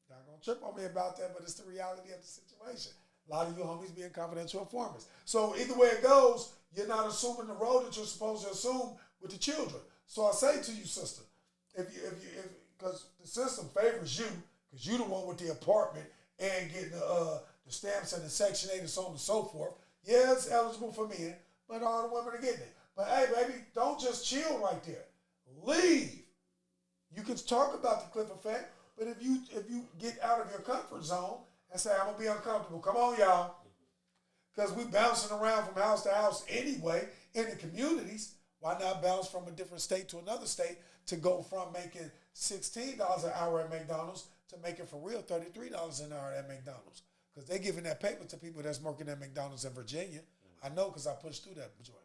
Not going to trip on me about that, but it's the reality of the situation. A lot of you homies being confidential informants. So either way it goes, you're not assuming the role that you're supposed to assume with the children. So I say to you, sister, because the system favors you, because you're the one with the apartment and getting the stamps and the Section 8 and so on and so forth. Yeah, it's eligible for men, but all the women are getting it. But hey, baby, don't just chill right there. Leave. You can talk about the cliff effect, but if you get out of your comfort zone and say, I'm going to be uncomfortable, come on, y'all. Because we bouncing around from house to house anyway in the communities. Why not bounce from a different state to another state to go from making $16 an hour at McDonald's to making for real $33 an hour at McDonald's? Because they're giving that paper to people that's working at McDonald's in Virginia. I know because I pushed through that joint.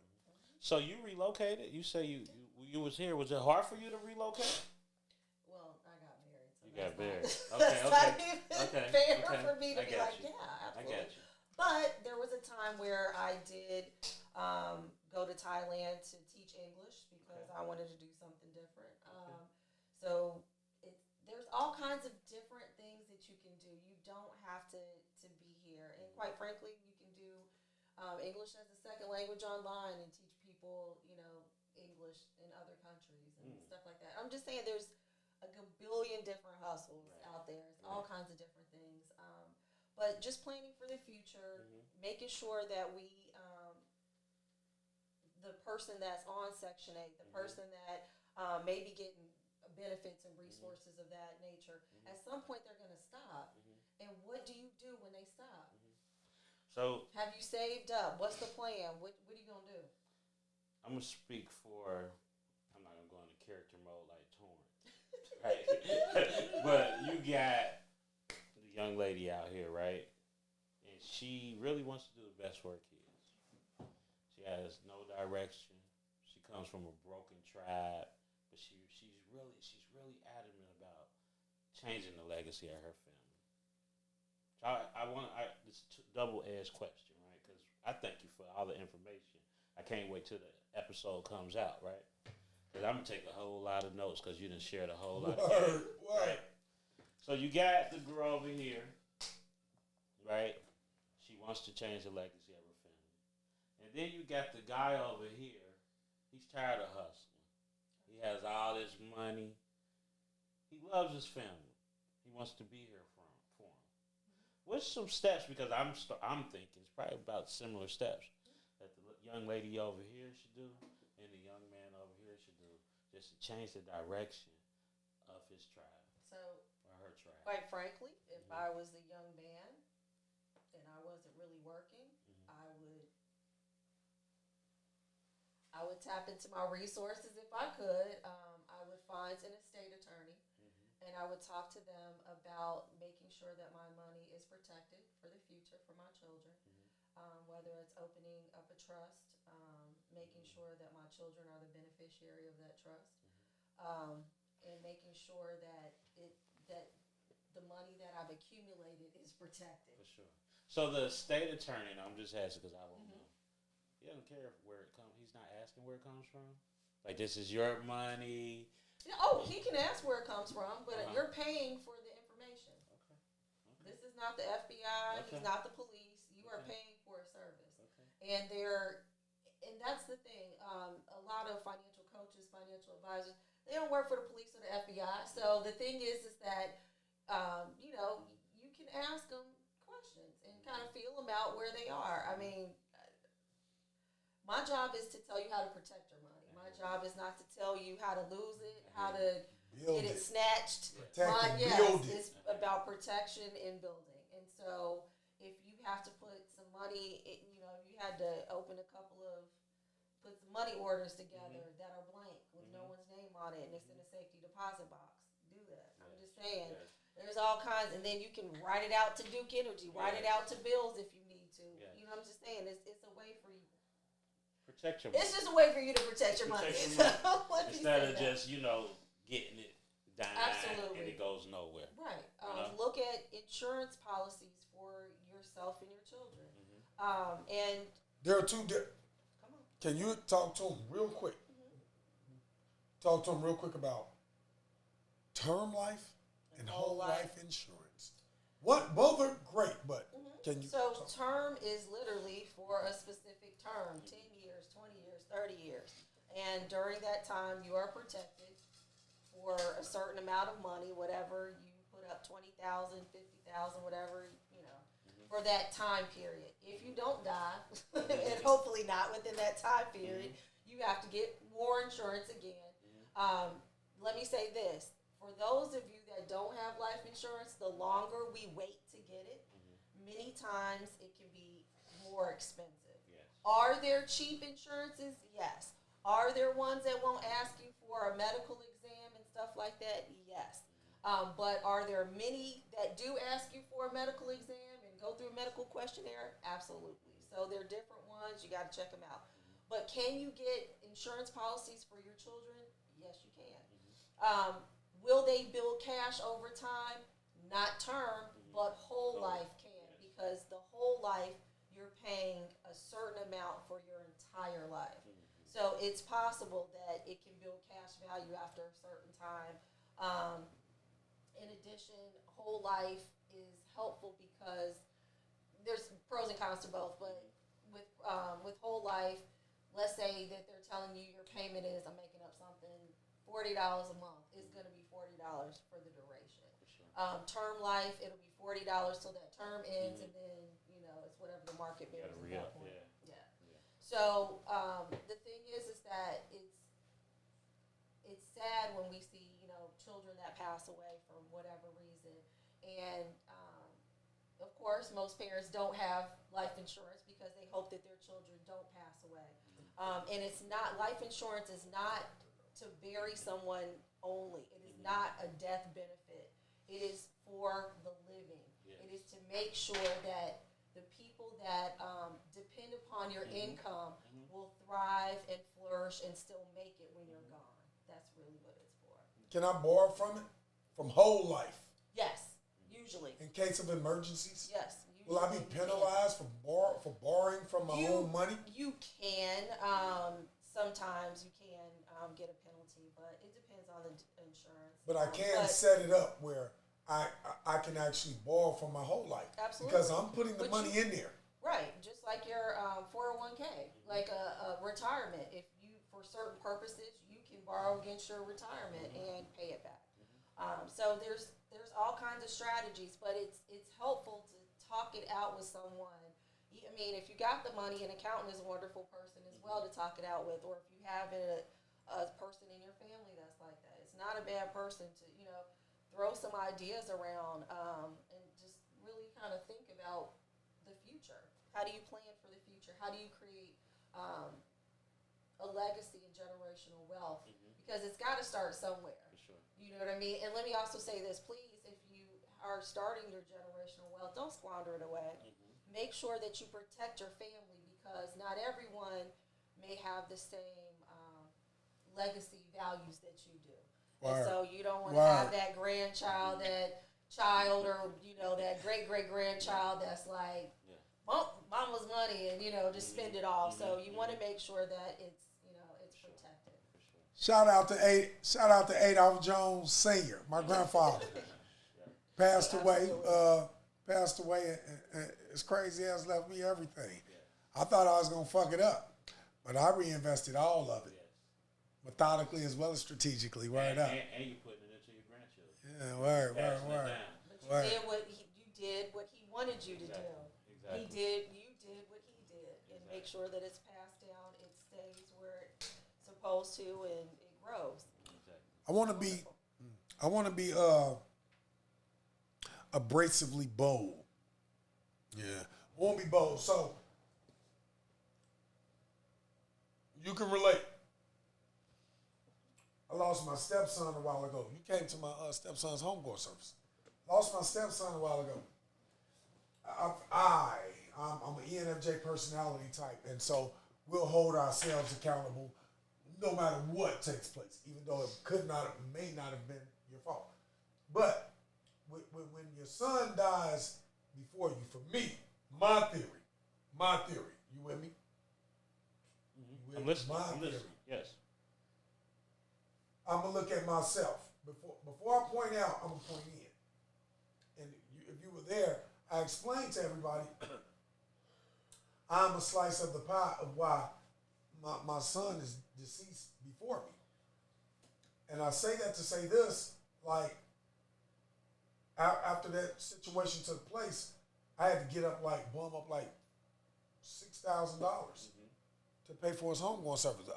So you relocated? You say you was here. Was it hard for you to relocate? Well, I got married. So you got married. That's not even fair for me to be like, you. yeah, absolutely. I get you. But there was a time where I did go to Thailand to teach English because I wanted to do something different. So there's all kinds of different things that you can do. You don't have to be here. And quite frankly, you can do English as a second language online and teach people, English in other countries and stuff like that. I'm just saying there's a billion different hustles out there. It's all kinds of different things. But just planning for the future, making sure that we, the person that's on Section 8, the person that may be getting benefits and resources of that nature, at some point they're going to stop. And what do you do when they stop? So have you saved up? What's the plan? What are you going to do? I'm going to speak for, I'm not going to go into character mode like Torrance, right? But you got the young lady out here, right? And she really wants to do the best for her kids. She has no direction. She comes from a broken tribe, but she's really adamant about changing the legacy of her family. So it's a double-edged question, right? Because I thank you for all the information. I can't wait till the episode comes out, right? Because I'm going to take a whole lot of notes because you done shared a whole lot of game, right? So you got the girl over here, right? She wants to change the legacy of her family. And then you got the guy over here. He's tired of hustling. He has all this money. He loves his family. He wants to be here for him. What's some steps? Because I'm thinking it's probably about similar steps that the young lady over here should do and the young man over here should do, just to change the direction of his tribe. So, or her tribe. Quite frankly, if I was a young man and I wasn't really working, I would tap into my resources if I could. I would find an estate attorney, and I would talk to them about making sure that my money is protected for the future for my children. Whether it's opening up a trust, making sure that my children are the beneficiary of that trust, and making sure that the money that I've accumulated is protected. For sure. So the state attorney, and I'm just asking because I won't know. He doesn't care where it comes. He's not asking where it comes from. Like, this is your money. Oh, he can ask where it comes from, but you're paying for the information. Okay. This is not the FBI. Okay. He's not the police. You are paying for a service. Okay. And that's the thing. A lot of financial coaches, financial advisors, they don't work for the police or the FBI. So the thing is that, you know, you can ask them questions and kind of feel them out where they are. I mean, my job is to tell you how to protect your money. My job is not to tell you how to lose it, how to get it snatched. It's about protection and building. And so if you have to put some money, you know, if you had to put some money orders together that are blank with no one's name on it and it's in a safety deposit box, do that. I'm just saying. There's all kinds, and then you can write it out to Duke Energy, write it out to bills if you need to. You know, I'm just saying, it's a way for you. Protect your money. It's just a way for you to protect your money. Instead of just, you know, getting it dying and it goes nowhere. Right. Look at insurance policies for yourself and your children. And there are two. Come on. Can you talk to them real quick? Talk to them real quick about term life and whole life insurance. Both are great, but can you? So term is literally for a specific term, 10 years, 20 years, 30 years. And during that time, you are protected for a certain amount of money, whatever you put up, 20,000, 50,000, whatever, you know, for that time period. If you don't die, and hopefully not within that time period, you have to get more insurance again. Let me say this. For those of you that don't have life insurance, the longer we wait to get it, many times it can be more expensive. Yes. Are there cheap insurances? Yes. Are there ones that won't ask you for a medical exam and stuff like that? Yes. But are there many that do ask you for a medical exam and go through a medical questionnaire? Absolutely. So there are different ones. You got to check them out. But can you get insurance policies for your children? Yes, you can. Will they build cash over time? Not term, but whole life can, because the whole life you're paying a certain amount for your entire life. So it's possible that it can build cash value after a certain time. In addition, whole life is helpful because there's pros and cons to both, but with whole life, let's say that they're telling you your payment is, I'm making up something, $40 a month is going to be $40 for the duration. Term life, it'll be $40 till that term ends, and then, you know, it's whatever the market bears at that point. So the thing is that it's sad when we see, you know, children that pass away for whatever reason, and of course most parents don't have life insurance because they hope that their children don't pass away. And it's not, life insurance is not to bury someone only. It is not a death benefit. It is for the living. It is to make sure that the people that depend upon your income will thrive and flourish and still make it when you're gone. That's really what it's for. Can I borrow from it? From whole life? Yes, usually. In case of emergencies? Yes. Will I be penalized for borrowing from my own money? You can. Sometimes you can get a penalty, but it depends on the insurance. But I can set it up where I can actually borrow from my whole life. Absolutely. Because I'm putting the money in there. Right, just like your 401k, like a retirement. If you, for certain purposes, you can borrow against your retirement and pay it back. So there's all kinds of strategies, but it's helpful to talk it out with someone. I mean, if you got the money, an accountant is a wonderful person as well to talk it out with, or if you have a person in your family that's like that. It's not a bad person to, you know, throw some ideas around and just really kind of think about the future. How do you plan for the future? How do you create a legacy and generational wealth? Because it's got to start somewhere. For sure. You know what I mean? And let me also say this, please, if you are starting your generational wealth, don't squander it away. Make sure that you protect your family, because not everyone may have the same legacy values that you do. And so you don't want to have that grandchild that, child or that great-great-grandchild that's like, mama's money and just spend it all. So you want to make sure that it's protected. Shout out to Adolph Jones Sr., my grandfather. Passed away. And it's crazy as left me everything. I thought I was gonna fuck it up, but I reinvested all of it, methodically as well as strategically. Word up. And you putting it into your grandchildren. Yeah, word. But you did what he wanted you to do. Exactly. You did what he did, and make sure that it's passed down. It stays where it's supposed to, and it grows. Exactly. I want to be abrasively bold. Yeah, I want to be bold. So you can relate. I lost my stepson a while ago. You came to my stepson's homegoing service. Lost my stepson a while ago. I'm an ENFJ personality type, and so we'll hold ourselves accountable no matter what takes place, even though it may not have been your fault. But when your son dies before you, for me, my theory, you with me? I'm listening. Yes. I'm gonna look at myself before I point out. I'm gonna point in. And if you were there, I explained to everybody I'm a slice of the pie of why my son is deceased before me. And I say that to say this, like, after that situation took place, I had to get up bum up $6,000 to pay for his homegoing service.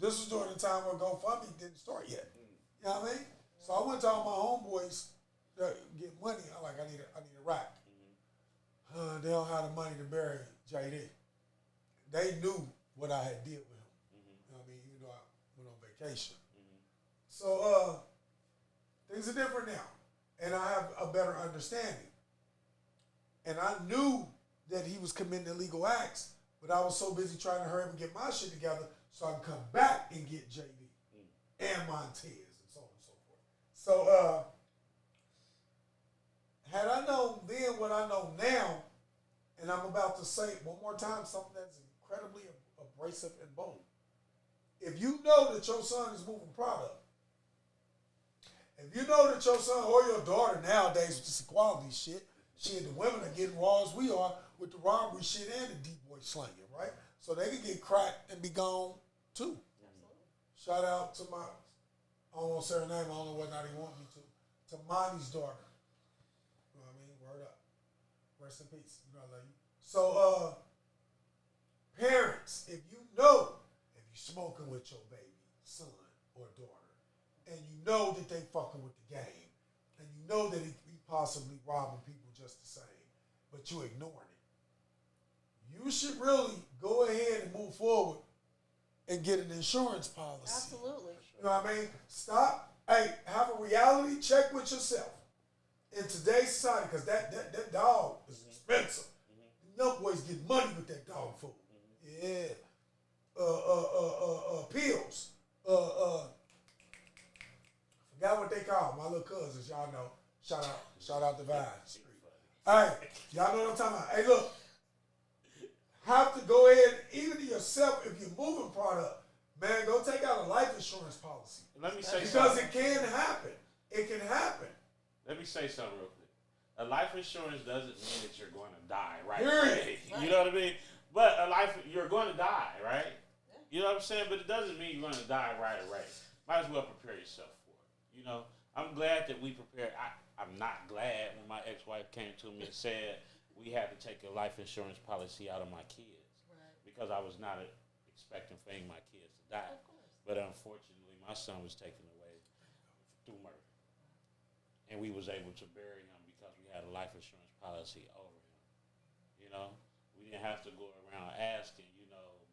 This was during the time where GoFundMe didn't start yet. You know what I mean? So I went to all my homeboys to get money. I need a rack. They don't have the money to bury JD. They knew what I had did with him. You know what I mean? Even though I went on vacation. So things are different now. And I have a better understanding. And I knew that he was committing illegal acts, but I was so busy trying to hurry up and get my shit together so I can come back and get JD and Montez and so on and so forth. So had I known then what I know now, and I'm about to say one more time something that's incredibly abrasive and bold. If you know that your son is moving product, if you know that your son or your daughter nowadays with this equality shit, the women are getting raw as we are with the robbery shit and the D-boy slanging, right? So they can get cracked and be gone too. Absolutely. Shout out to I don't want to say her name, I don't know whether or not he want me to Monty's daughter. You know what I mean? Word up. Rest in peace. You know I love you. So, parents, if you smoking with your baby, son or daughter, and you know that they fucking with the game, and you know that he possibly robbing people just the same, but you ignoring it, you should really go ahead and move forward and get an insurance policy. Absolutely. You know what I mean? Stop. Hey, have a reality check with yourself in today's society, because that dog is expensive. Young boys get money with that dog food. Yeah. Pills. Forgot what they call my little cousins. Y'all know. Shout out to Vine Street. Hey, y'all know what I'm talking about. Hey, look. Have to go ahead, even to yourself, if you're moving product, man, go take out a life insurance policy. Let me say because something. it can happen. It can happen. Let me say something real quick. A life insurance doesn't mean that you're going to die, right? Period. You know what I mean? But you're going to die, right? You know what I'm saying? But it doesn't mean you're going to die right away. Might as well prepare yourself for it. You know, I'm glad that we prepared. I'm not glad when my ex-wife came to me and said we had to take a life insurance policy out of my kids. Right. Because I was not expecting for any of my kids to die. But unfortunately, my son was taken away through murder. And we was able to bury him because we had a life insurance policy over him. You know? We didn't have to go around asking,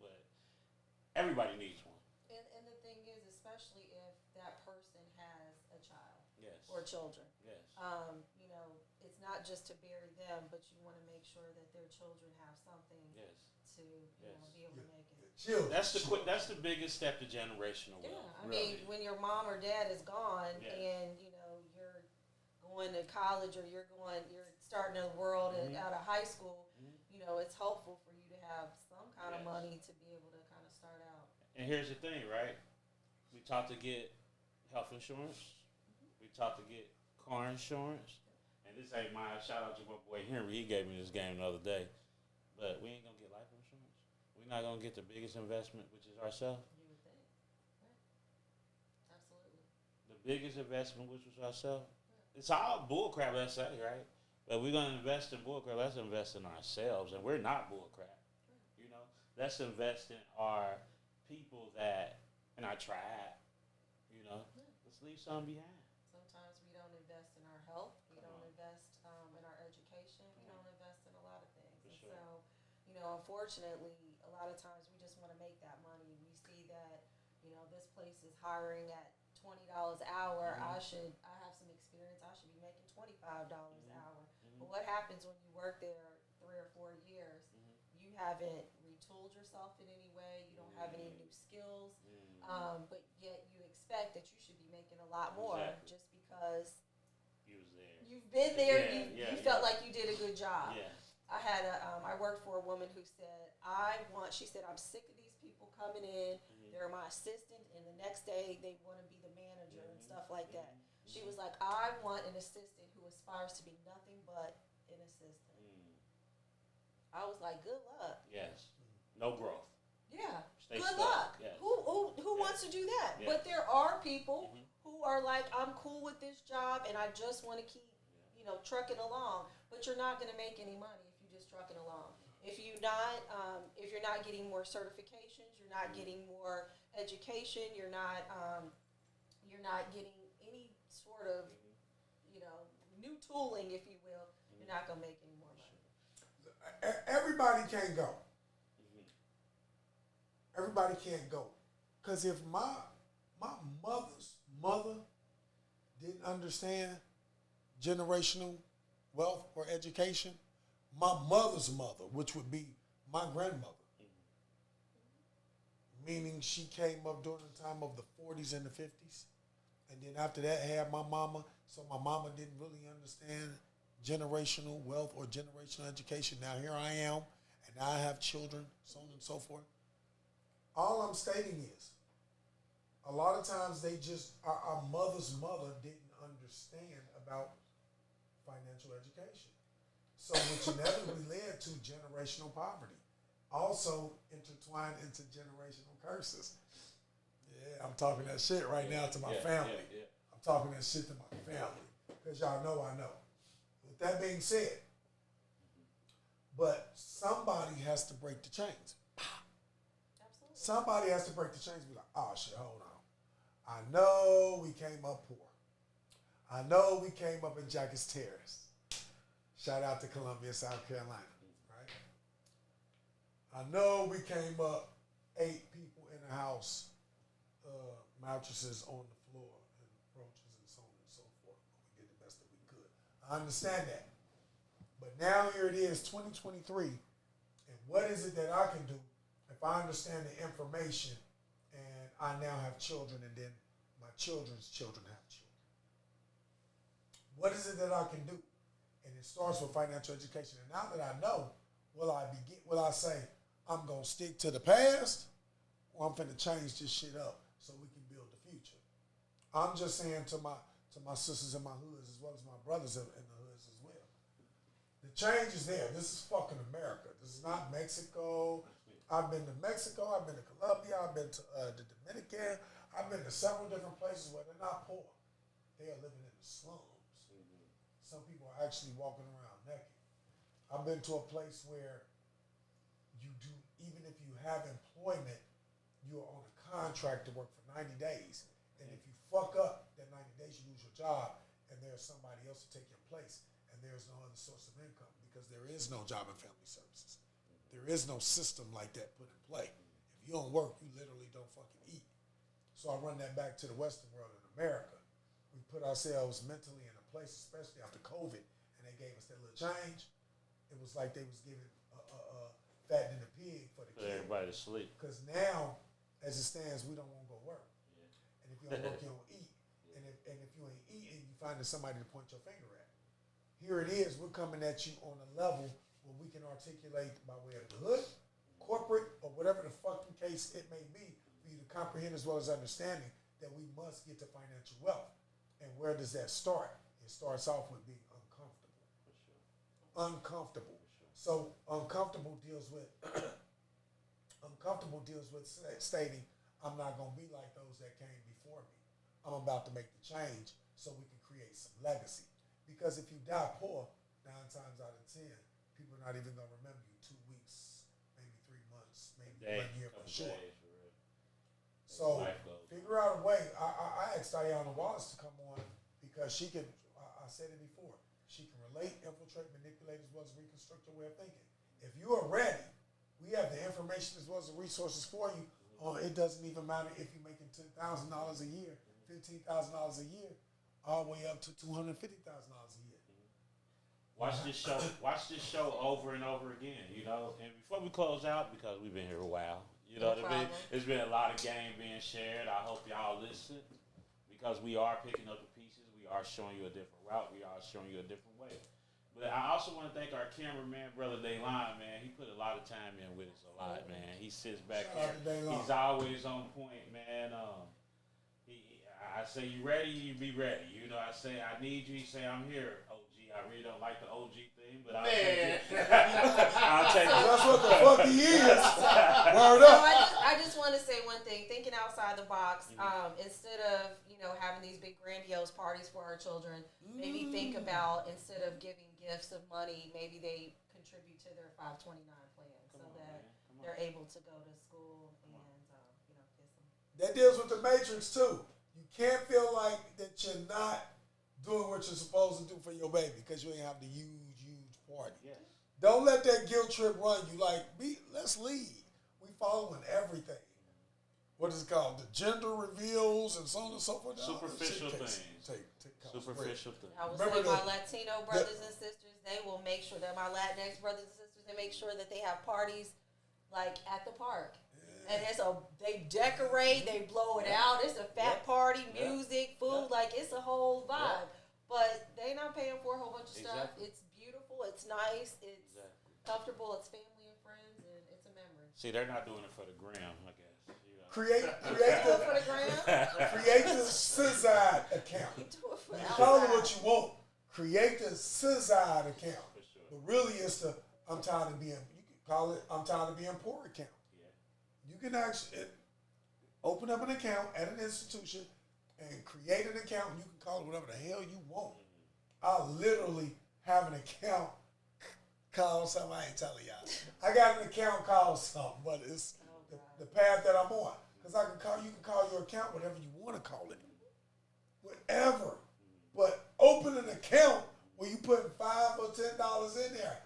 but everybody needs one. And the thing is, especially if that person has a child or children. Yes. It's not just to bury them, but you want to make sure that their children have something to be able to make it. That's the biggest step to generational wealth. Yeah, I mean, when your mom or dad is gone and, you're going to college or you're starting a world out of high school, you know, it's helpful for you to have some kind of money to be able to kind of start out. And here's the thing, right? We taught to get health insurance. We taught to get car insurance. And this ain't my shout out to my boy Henry. He gave me this game the other day. But we ain't gonna get life insurance. We're not gonna get the biggest investment, which is ourselves. You would think. Right. Absolutely. The biggest investment, which was ourselves. It's all bullcrap, let's say, right? But we're gonna invest in bullcrap. Let's invest in ourselves, and we're not bullcrap. You know, let's invest in our people that and our tribe. You know, let's leave something behind. Sometimes we don't invest in our health. We don't invest in our education. We don't invest in a lot of things. And so, you know, unfortunately, a lot of times we just want to make that money. We see that, you know, this place is hiring at $20 an hour. I have some experience. I should be making $25 an hour. But what happens when you work there 3 or 4 years? You haven't retooled yourself in any way. You don't have any new skills. But yet you expect that you should be making a lot more just because You was there. you've been there. You felt like you did a good job. Yeah. I worked for a woman who said, she said, I'm sick of these people coming in. They're my assistant, and the next day they want to be the manager and stuff like that. She was like, I want an assistant who aspires to be nothing but an assistant. I was like, good luck. Yes. No growth. Yeah. Stay good stuck. luck. Yes. Who wants to do that? Yeah. But there are people who are like, I'm cool with this job and I just want to keep, you know, trucking along. But you're not going to make any money if you're just trucking along. If you're not getting more certifications, you're not getting more education, you're not getting any sort of, you know, new tooling, if you will, you're not going to make any more money. Everybody can't go. Everybody can't go. Because if my mother's mother didn't understand generational wealth or education, my mother's mother, which would be my grandmother, meaning she came up during the time of the 40s and the 50s, and then after that had my mama, so my mama didn't really understand generational wealth or generational education. Now here I am, and now I have children, so on and so forth. All I'm stating is, a lot of times our mother's mother didn't understand about financial education. So which inevitably led to generational poverty. Also intertwined into generational curses. Yeah, I'm talking that shit right now to my family. I'm talking that shit to my family. Because y'all know I know. With that being said, but somebody has to break the chains. Absolutely. Somebody has to break the chains and be like, oh shit, hold on. I know we came up poor. I know we came up in Jackets Terrace. Shout out to Columbia, South Carolina, right? I know we came up 8 people in the house, mattresses on the floor, and roaches and so on and so forth. We did the best that we could. I understand that. But now here it is, 2023, and what is it that I can do if I understand the information and I now have children and then my children's children have children? What is it that I can do? And it starts with financial education. And now that I know, will I say, I'm going to stick to the past, or I'm finna change this shit up so we can build the future? I'm just saying to my sisters in my hoods as well as my brothers in the hoods as well. The change is there. This is fucking America. This is not Mexico. I've been to Mexico. I've been to Colombia. I've been to the Dominican. I've been to several different places where they're not poor. They are living in the slums. Some people are actually walking around naked. I've been to a place where even if you have employment, you are on a contract to work for 90 days. And if you fuck up that 90 days, you lose your job, and there's somebody else to take your place, and there's no other source of income because there is no job and family services. There is no system like that put in play. If you don't work, you literally don't fucking eat. So I run that back to the Western world in America. We put ourselves mentally in a place, especially after COVID, and they gave us that little change. It was like they was giving fattening a pig for the kid. Everybody to sleep. Because now, as it stands, we don't want to go work. And if you don't work, you don't eat. and if you ain't eating, you finding somebody to point your finger at. Here it is, we're coming at you on a level where we can articulate by way of the hood, corporate, or whatever the fucking case it may be, for you to comprehend as well as understanding that we must get to financial wealth. And where does that start? It starts off with being uncomfortable. Uncomfortable. So uncomfortable deals with stating, I'm not going to be like those that came before me. I'm about to make the change so we can create some legacy. Because if you die poor, 9 times out of 10, people are not even going to remember you 2 weeks, maybe 3 months, maybe 1 year for sure. So figure out a way. I asked Ayanna Wallace to come on because she can, I said it before, she can relate, infiltrate, manipulate, as well as reconstruct your way of thinking. If you are ready, we have the information as well as the resources for you. It doesn't even matter if you're making $10,000 a year, $15,000 a year, all the way up to $250,000 a year. Watch this show over and over again, you know. And before we close out, because we've been here a while, you know what I mean? There's been a lot of game being shared. I hope y'all listen, because we are picking up the pieces. We are showing you a different route. We are showing you a different way. But I also want to thank our cameraman, Brother Daylon, man. He put a lot of time in with us, a lot, man. He sits back here. He's always on point, man. I say, you ready? You be ready. You know, I say, I need you. He say, I'm here, OG. I really don't like the OG thing, but I'll take it. I'll take it. That's what the fuck he is. Word up. I just want to say one thing. Thinking outside the box, instead of, having these big grandiose parties for our children, maybe think about, instead of giving gifts of money, maybe they contribute to their 529 plan they're able to go to school and, kiss them. That deals with the matrix too. You can't feel like that you're not doing what you're supposed to do for your baby because you ain't have the huge party. Yes. Don't let that guilt trip run you. Let's lead. We following everything. What is it called? The gender reveals and so on and so forth. Superficial things. Superficial things. I would say my Latino brothers and sisters, they will make sure that my Latinx brothers and sisters, they make sure that they have parties at the park. Yeah. And they decorate, they blow it out. It's a fat party, music, food, it's a whole vibe. But they not paying for a whole bunch of stuff. It's beautiful, it's nice, it's comfortable, it's family and friends, and it's a memory. See, they're not doing it for the gram, I guess. Create for the gram? Create the Scisside account. Call it what you want. Create the Scisside account. Sure. But really, it's the I'm tired of being. You can call it I'm tired of being poor account. Yeah. You can actually open up an account at an institution and create an account. And you can call it whatever the hell you want. I literally have an account called something. I ain't telling y'all. I got an account called something, but it's the path that I'm on. Because you can call your account whatever you want to call it. Whatever. But open an account where you put $5 or $10 in there.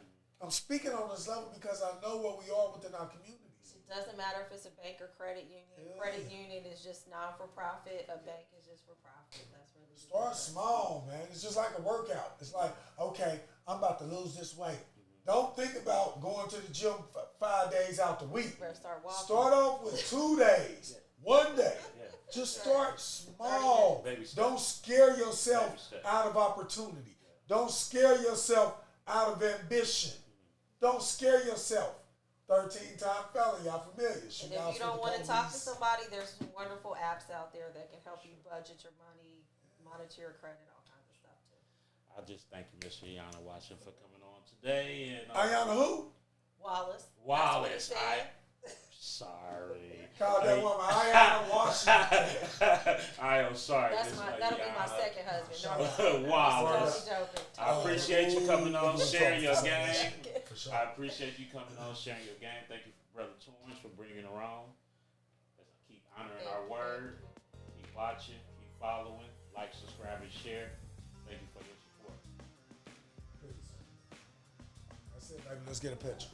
I'm speaking on this level because I know where we are within our communities. It doesn't matter if it's a bank or credit union. Yeah. Credit union is just non-for-profit. A bank is just for profit. That's really start small, man. It's just like a workout. It's like, okay, I'm about to lose this weight. Don't think about going to the gym 5 days out the week. Start walking. Start off with 2 days, 1 day. Just start small. Don't scare yourself out of opportunity. Don't scare yourself out of ambition. Don't scare yourself. 13-time felony, y'all familiar. And if you don't want to talk to somebody, there's some wonderful apps out there that can help you budget your money, monitor your credit, all kinds of stuff too. I just thank you, Miss Ayanna Wallace, for coming on today. And Ayanna who? Wallace. Sorry. Call that woman Ayanna Washington. I am sorry. That'll be my second husband. Wallace. Joking. I appreciate you coming on, sharing your game. I appreciate you coming on, sharing your game. Thank you, Brother Torrance, for bringing her on. Let's keep honoring our word. Keep watching. Keep following. Like, subscribe, and share. Thank you for your support. That's it, baby. Let's get a picture.